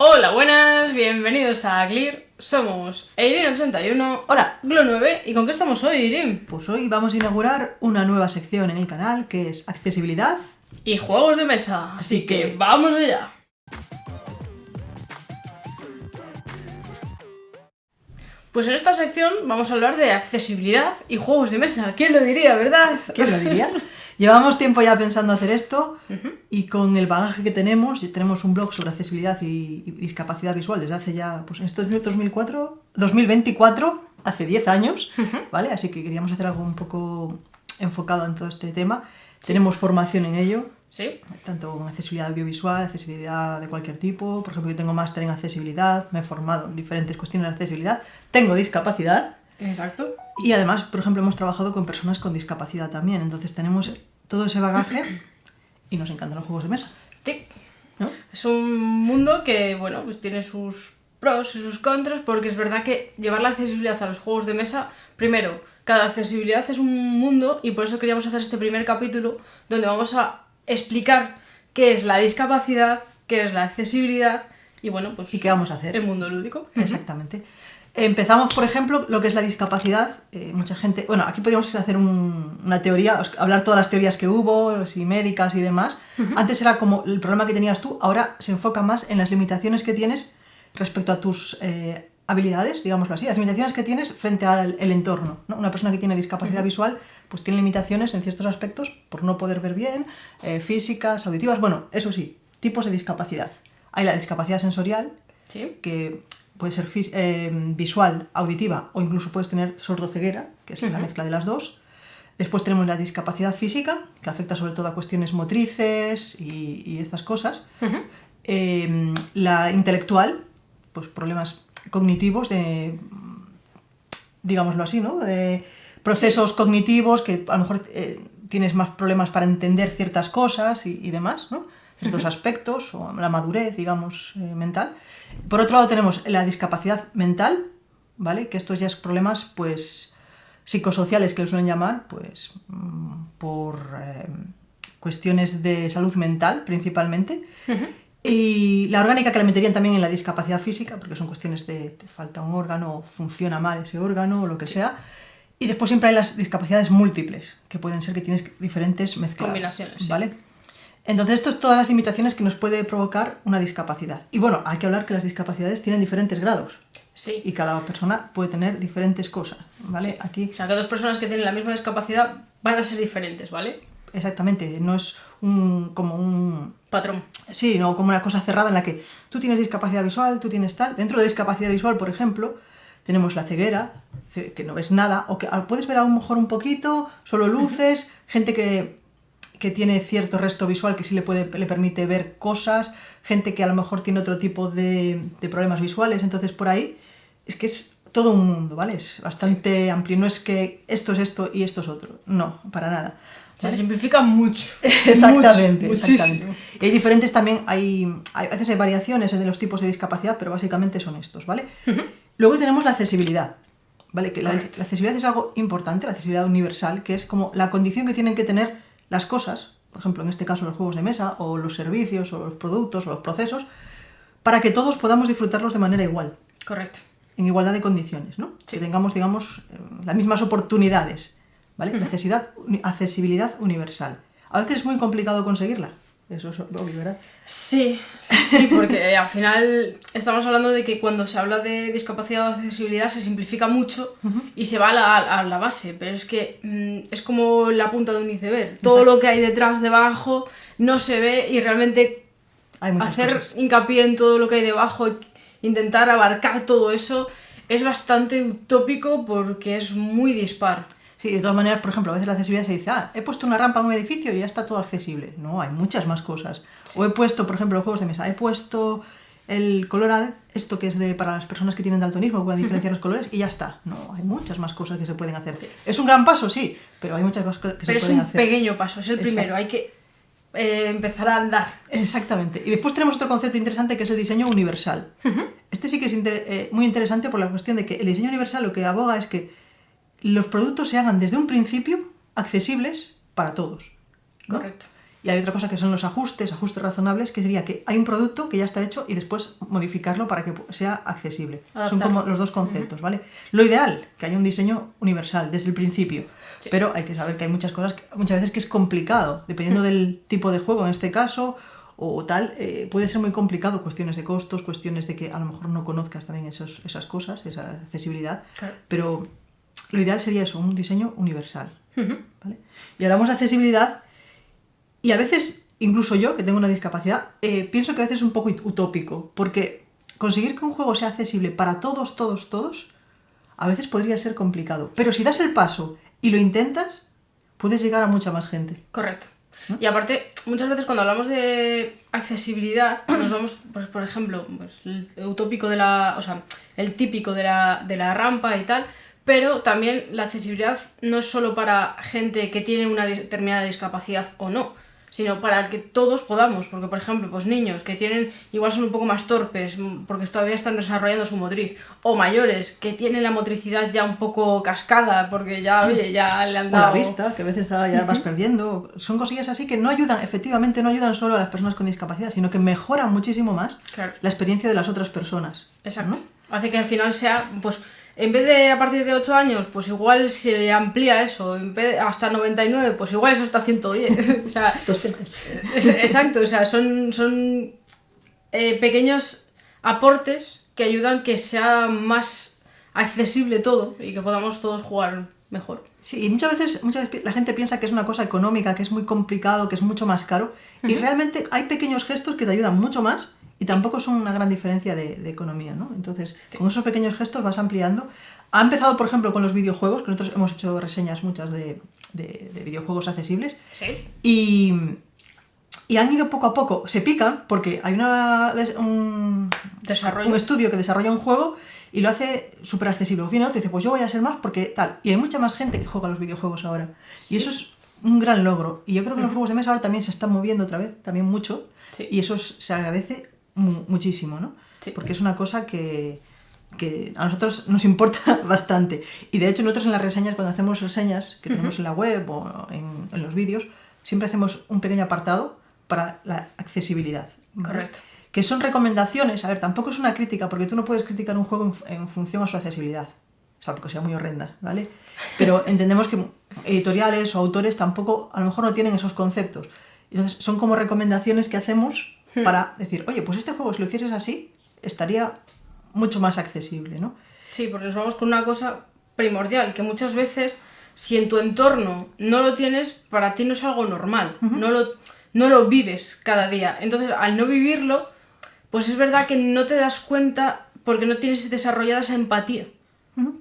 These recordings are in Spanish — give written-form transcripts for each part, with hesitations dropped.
Hola, buenas, bienvenidos a Clear. Somos Eirin81, Hola. Glo9. ¿Y con qué estamos hoy, Eirin? Pues hoy vamos a inaugurar una nueva sección en el canal que es accesibilidad Y juegos de mesa. Así que vamos allá. Pues en esta sección vamos a hablar de accesibilidad y juegos de mesa. ¿Quién lo diría, verdad? ¿Quién lo diría? Llevamos tiempo ya pensando hacer esto y con el bagaje que tenemos un blog sobre accesibilidad y discapacidad visual desde hace ya, pues en estos 2024, hace 10 años, ¿vale? Así que queríamos hacer algo un poco enfocado en todo este tema. Tenemos formación en ello. Sí. Tanto en accesibilidad audiovisual, accesibilidad de cualquier tipo. Por ejemplo, yo tengo máster en accesibilidad, me he formado en diferentes cuestiones de accesibilidad, tengo discapacidad. Exacto. Y además, por ejemplo, hemos trabajado con personas con discapacidad también. Entonces tenemos todo ese bagaje y nos encantan los juegos de mesa. Sí. ¿No? Es un mundo que, bueno, pues tiene sus pros y sus contras, porque es verdad que llevar la accesibilidad a los juegos de mesa, primero, cada accesibilidad es un mundo y por eso queríamos hacer este primer capítulo donde vamos a explicar qué es la discapacidad, qué es la accesibilidad y, bueno, pues... ¿Y qué vamos a hacer? El mundo lúdico. Exactamente. Empezamos, por ejemplo, lo que es la discapacidad. Mucha gente... Bueno, aquí podríamos hacer una teoría, hablar todas las teorías que hubo, si médicas y demás. Antes era como el problema que tenías tú, ahora se enfoca más en las limitaciones que tienes respecto a tus habilidades, digámoslo así, las limitaciones que tienes frente al entorno, ¿no? Una persona que tiene discapacidad visual pues tiene limitaciones en ciertos aspectos por no poder ver bien, físicas, auditivas, bueno, eso sí, tipos de discapacidad. Hay la discapacidad sensorial, ¿Sí? que puede ser visual, auditiva o incluso puedes tener sordoceguera, que es la mezcla de las dos. Después tenemos la discapacidad física, que afecta sobre todo a cuestiones motrices y estas cosas. La intelectual, pues problemas cognitivos de, digámoslo así, ¿no? De procesos cognitivos que a lo mejor tienes más problemas para entender ciertas cosas y demás, ¿no? Ciertos aspectos, o la madurez, digamos, mental. Por otro lado tenemos la discapacidad mental, ¿vale? Que estos ya es problemas, pues, psicosociales, que lo suelen llamar, pues, por cuestiones de salud mental, principalmente. Y la orgánica, que la meterían también en la discapacidad física, porque son cuestiones de te falta un órgano, o funciona mal ese órgano, o lo que sea. Y después siempre hay las discapacidades múltiples, que pueden ser que tienes diferentes mezcladas, combinaciones, ¿vale? Sí. Entonces, esto es todas las limitaciones que nos puede provocar una discapacidad. Y bueno, hay que hablar que las discapacidades tienen diferentes grados. Sí. Y cada persona puede tener diferentes cosas, ¿vale? Sí. Aquí... O sea, que dos personas que tienen la misma discapacidad van a ser diferentes, ¿vale? Exactamente, no es como un... patrón. Sí, no como una cosa cerrada en la que tú tienes discapacidad visual, tú tienes tal. Dentro de discapacidad visual, por ejemplo, tenemos la ceguera, que no ves nada, o que puedes ver a lo mejor un poquito, solo luces, gente que tiene cierto resto visual que sí le permite ver cosas, gente que a lo mejor tiene otro tipo de problemas visuales, entonces por ahí es que es todo un mundo, ¿vale? Es bastante amplio, no es que esto es esto y esto es otro, no, para nada. ¿Vale? Se simplifica mucho. Exactamente, mucho, exactamente. Y hay diferentes también, a veces hay variaciones de los tipos de discapacidad, pero básicamente son estos, ¿vale? Luego tenemos la accesibilidad, ¿vale? Que la accesibilidad es algo importante, la accesibilidad universal, que es como la condición que tienen que tener las cosas, por ejemplo, en este caso los juegos de mesa, o los servicios, o los productos, o los procesos, para que todos podamos disfrutarlos de manera igual. Correcto. En igualdad de condiciones, ¿no? Sí. Que tengamos, digamos, las mismas oportunidades, ¿vale? La accesibilidad universal. A veces es muy complicado conseguirla, eso es obvio, ¿verdad? Sí, porque al final estamos hablando de que cuando se habla de discapacidad o accesibilidad se simplifica mucho y se va a la base, pero es que es como la punta de un iceberg. Todo lo que hay detrás, debajo, no se ve y realmente hay hacer cosas. Hincapié en todo lo que hay debajo, intentar abarcar todo eso, es bastante utópico porque es muy dispar. Sí, de todas maneras, por ejemplo, a veces la accesibilidad se dice, he puesto una rampa en un edificio y ya está todo accesible. No, hay muchas más cosas. Sí. O he puesto, por ejemplo, juegos de mesa, he puesto el color esto que es para las personas que tienen daltonismo, pueden diferenciar los colores y ya está. No, hay muchas más cosas que se pueden hacer. Sí. Es un gran paso, sí, pero hay muchas cosas que se pueden hacer. Pero es un pequeño paso, es el primero, hay que empezar a andar. Exactamente. Y después tenemos otro concepto interesante que es el diseño universal. Este sí que es muy interesante por la cuestión de que el diseño universal lo que aboga es que los productos se hagan desde un principio accesibles para todos, ¿no? Correcto. Y hay otra cosa que son los ajustes razonables, que sería que hay un producto que ya está hecho y después modificarlo para que sea accesible. Son como los dos conceptos, ¿vale? Lo ideal, que haya un diseño universal desde el principio, pero hay que saber que hay muchas cosas, muchas veces que es complicado, dependiendo del tipo de juego, en este caso, o tal, puede ser muy complicado, cuestiones de costos, cuestiones de que a lo mejor no conozcas también esas cosas, esa accesibilidad, pero lo ideal sería eso, un diseño universal, ¿vale? Y hablamos de accesibilidad. Y a veces, incluso yo, que tengo una discapacidad, pienso que a veces es un poco utópico, porque conseguir que un juego sea accesible para todos, a veces podría ser complicado. Pero si das el paso y lo intentas, puedes llegar a mucha más gente. Correcto. ¿No? Y aparte, muchas veces cuando hablamos de accesibilidad, nos vamos, pues, por ejemplo, pues, el utópico de la... O sea, el típico de la rampa y tal, pero también la accesibilidad no es solo para gente que tiene una determinada discapacidad o no, sino para que todos podamos, porque por ejemplo, pues niños que tienen, igual son un poco más torpes, porque todavía están desarrollando su motriz, o mayores que tienen la motricidad ya un poco cascada, porque ya, oye, ya le han dado... O la vista, que a veces ya vas perdiendo, son cosillas así que no ayudan, efectivamente no ayudan solo a las personas con discapacidad, sino que mejoran muchísimo más la experiencia de las otras personas. Exacto. ¿No? Hace que al final sea, pues... En vez de a partir de 8 años, pues igual se amplía eso, en vez de hasta 99, pues igual es hasta 110. O sea, 200. Exacto, o sea, son pequeños aportes que ayudan que sea más accesible todo y que podamos todos jugar mejor. Sí, y muchas veces la gente piensa que es una cosa económica, que es muy complicado, que es mucho más caro, y realmente hay pequeños gestos que te ayudan mucho más. Y tampoco son una gran diferencia de economía, ¿no? Entonces, con esos pequeños gestos vas ampliando. Ha empezado, por ejemplo, con los videojuegos, que nosotros hemos hecho reseñas muchas de videojuegos accesibles. Sí. Y han ido poco a poco. Se pican porque hay un estudio que desarrolla un juego y lo hace súper accesible. Viene otro y dice, pues yo voy a ser más porque tal. Y hay mucha más gente que juega a los videojuegos ahora. Sí. Y eso es un gran logro. Y yo creo que los juegos de mesa ahora también se están moviendo otra vez, también mucho. Sí. Y eso se agradece muchísimo, ¿no? Sí. Porque es una cosa que a nosotros nos importa bastante. Y de hecho nosotros en las reseñas, cuando hacemos reseñas que tenemos en la web o en los vídeos, siempre hacemos un pequeño apartado para la accesibilidad, ¿vale? Correcto. Que son recomendaciones. A ver, tampoco es una crítica, porque tú no puedes criticar un juego en función a su accesibilidad, o sea, porque sea muy horrenda, ¿vale? Pero entendemos que editoriales o autores tampoco, a lo mejor no tienen esos conceptos. Entonces son como recomendaciones que hacemos para decir, oye, pues este juego si lo hicieses así, estaría mucho más accesible, ¿no? Sí, porque nos vamos con una cosa primordial, que muchas veces, si en tu entorno no lo tienes, para ti no es algo normal, no lo vives cada día. Entonces, al no vivirlo, pues es verdad que no te das cuenta porque no tienes desarrollada esa empatía.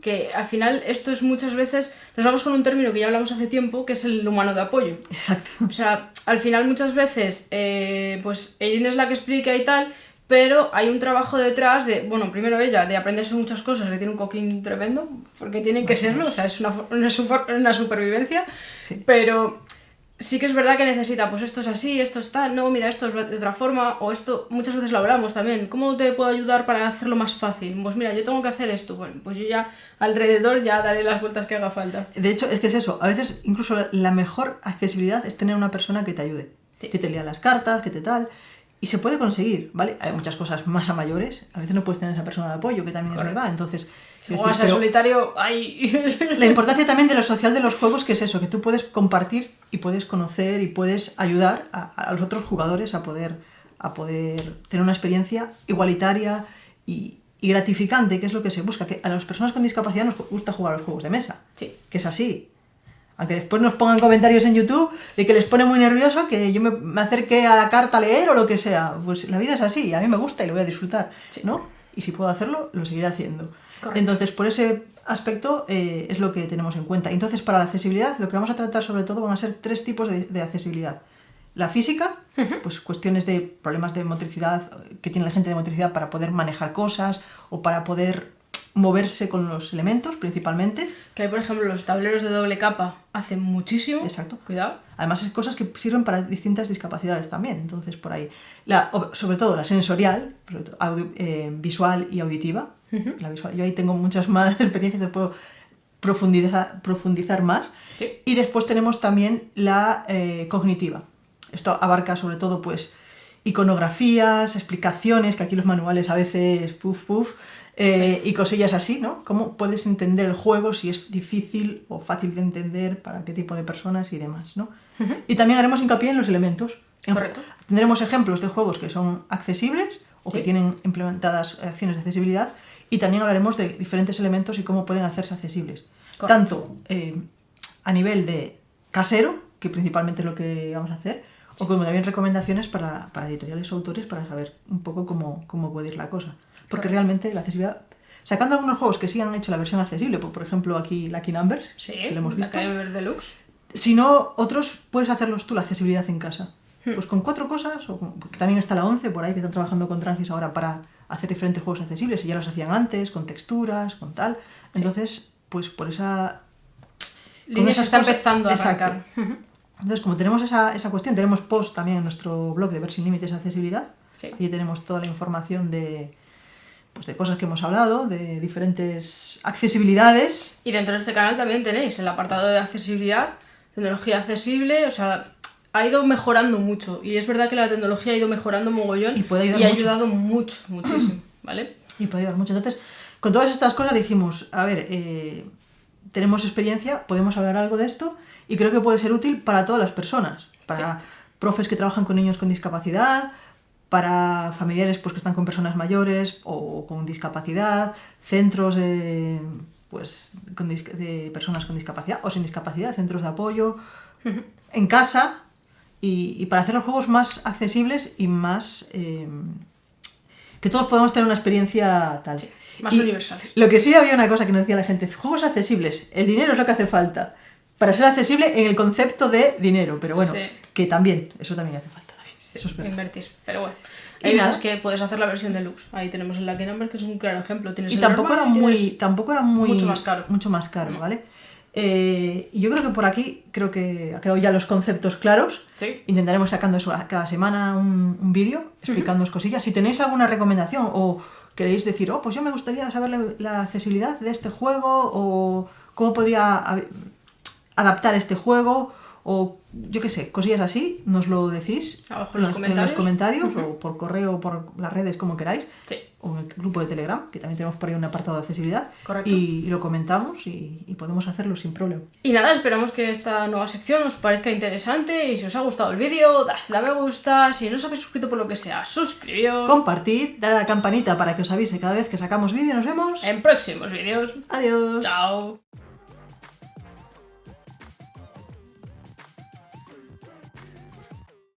Que al final esto es muchas veces, nos vamos con un término que ya hablamos hace tiempo, que es el humano de apoyo. Exacto. O sea, al final muchas veces, pues Eileen es la que explica y tal, pero hay un trabajo detrás de, bueno, primero ella, de aprenderse muchas cosas, que tiene un coquín tremendo, porque tienen que serlo, o sea, es una supervivencia, sí. Pero sí que es verdad que necesita, pues esto es así, esto es tal, no, mira, esto es de otra forma, o esto, muchas veces lo hablamos también, ¿cómo te puedo ayudar para hacerlo más fácil? Pues mira, yo tengo que hacer esto, bueno, pues yo ya alrededor ya daré las vueltas que haga falta. De hecho, es que es eso, a veces incluso la mejor accesibilidad es tener una persona que te ayude, sí. Que te lea las cartas, que te tal, y se puede conseguir, ¿vale? Hay muchas cosas más a mayores, a veces no puedes tener esa persona de apoyo, que también Correcto. Es verdad, entonces... Si juegas al solitario, ¡ay! La importancia también de lo social de los juegos, que es eso, que tú puedes compartir y puedes conocer y puedes ayudar a los otros jugadores a poder tener una experiencia igualitaria y gratificante, que es lo que se busca, que a las personas con discapacidad nos gusta jugar a los juegos de mesa, sí. Que es así. Aunque después nos pongan comentarios en YouTube de que les pone muy nervioso que yo me acerque a la carta a leer o lo que sea. Pues la vida es así, a mí me gusta y lo voy a disfrutar, sí. ¿No? Y si puedo hacerlo, lo seguiré haciendo. Correcto. Entonces, por ese aspecto es lo que tenemos en cuenta. Entonces, para la accesibilidad, lo que vamos a tratar sobre todo van a ser 3 tipos de accesibilidad. La física, pues cuestiones de problemas de motricidad que tiene la gente de motricidad para poder manejar cosas o para poder moverse con los elementos, principalmente. Que hay, por ejemplo, los tableros de doble capa hacen muchísimo. Exacto. Cuidado. Además, es cosas que sirven para distintas discapacidades también. Entonces, por ahí. Sobre todo la sensorial, visual y auditiva. La visual. Yo ahí tengo muchas más experiencias, te puedo profundizar más. Sí. Y después tenemos también la cognitiva. Esto abarca sobre todo pues iconografías, explicaciones, que aquí los manuales a veces y cosillas así, ¿no? Cómo puedes entender el juego, si es difícil o fácil de entender, para qué tipo de personas y demás, ¿no? Y también haremos hincapié en los elementos. Correcto. Tendremos ejemplos de juegos que son accesibles o que tienen implementadas acciones de accesibilidad, y también hablaremos de diferentes elementos y cómo pueden hacerse accesibles. Correcto. Tanto a nivel de casero, que principalmente es lo que vamos a hacer, o como también recomendaciones para editoriales o autores para saber un poco cómo puede ir la cosa. Porque realmente la accesibilidad, sacando algunos juegos que sí han hecho la versión accesible, por ejemplo aquí Lucky Numbers, que lo hemos visto. Lucky Numbers Deluxe. Si no, otros puedes hacerlos tú, la accesibilidad en casa. Pues con 4 cosas, también está la 11 por ahí, que están trabajando con Transys ahora para hacer diferentes juegos accesibles, y ya los hacían antes, con texturas, con tal. Entonces, pues por esa... línea se está empezando a arrancar. Entonces, como tenemos esa cuestión, tenemos post también en nuestro blog de Ver Sin Límites Accesibilidad. Allí tenemos toda la información de cosas que hemos hablado, de diferentes accesibilidades. Y dentro de este canal también tenéis el apartado de accesibilidad, tecnología accesible, o sea, ha ido mejorando mucho. Y es verdad que la tecnología ha ido mejorando mogollón y ha ayudado muchísimo, ¿vale? Y puede ayudar mucho. Entonces, con todas estas cosas dijimos, a ver, tenemos experiencia, podemos hablar algo de esto, y creo que puede ser útil para todas las personas, para profes que trabajan con niños con discapacidad, para familiares pues, que están con personas mayores o con discapacidad, centros de personas con discapacidad o sin discapacidad, centros de apoyo, en casa, y para hacer los juegos más accesibles y más... que todos podamos tener una experiencia tal. Sí, más universal. Lo que sí, había una cosa que nos decía la gente: juegos accesibles, el dinero es lo que hace falta para ser accesible en el concepto de dinero, pero bueno, que también, eso también hace falta. Sí, eso es invertir, pero bueno. Hay veces que puedes hacer la versión deluxe. Ahí tenemos el Lucky Numbers, que es un claro ejemplo. Tienes tampoco era muy mucho más caro. Mucho más caro, ¿vale? Y yo creo que por aquí ha quedado ya los conceptos claros. Sí. Intentaremos sacando eso cada semana un vídeo explicándoos cosillas. Si tenéis alguna recomendación o queréis decir, pues yo me gustaría saber la accesibilidad de este juego, o cómo podría adaptar este juego, o yo qué sé, cosillas así, nos lo decís abajo en los comentarios o por correo o por las redes, como queráis, o en el grupo de Telegram, que también tenemos por ahí un apartado de accesibilidad. Correcto. Y lo comentamos y podemos hacerlo sin problema. Y nada, esperamos que esta nueva sección os parezca interesante, y si os ha gustado el vídeo, dadle a me gusta, si no os habéis suscrito por lo que sea, suscribíos, compartid, dale a la campanita para que os avise cada vez que sacamos vídeo. Nos vemos en próximos vídeos. Adiós. Chao.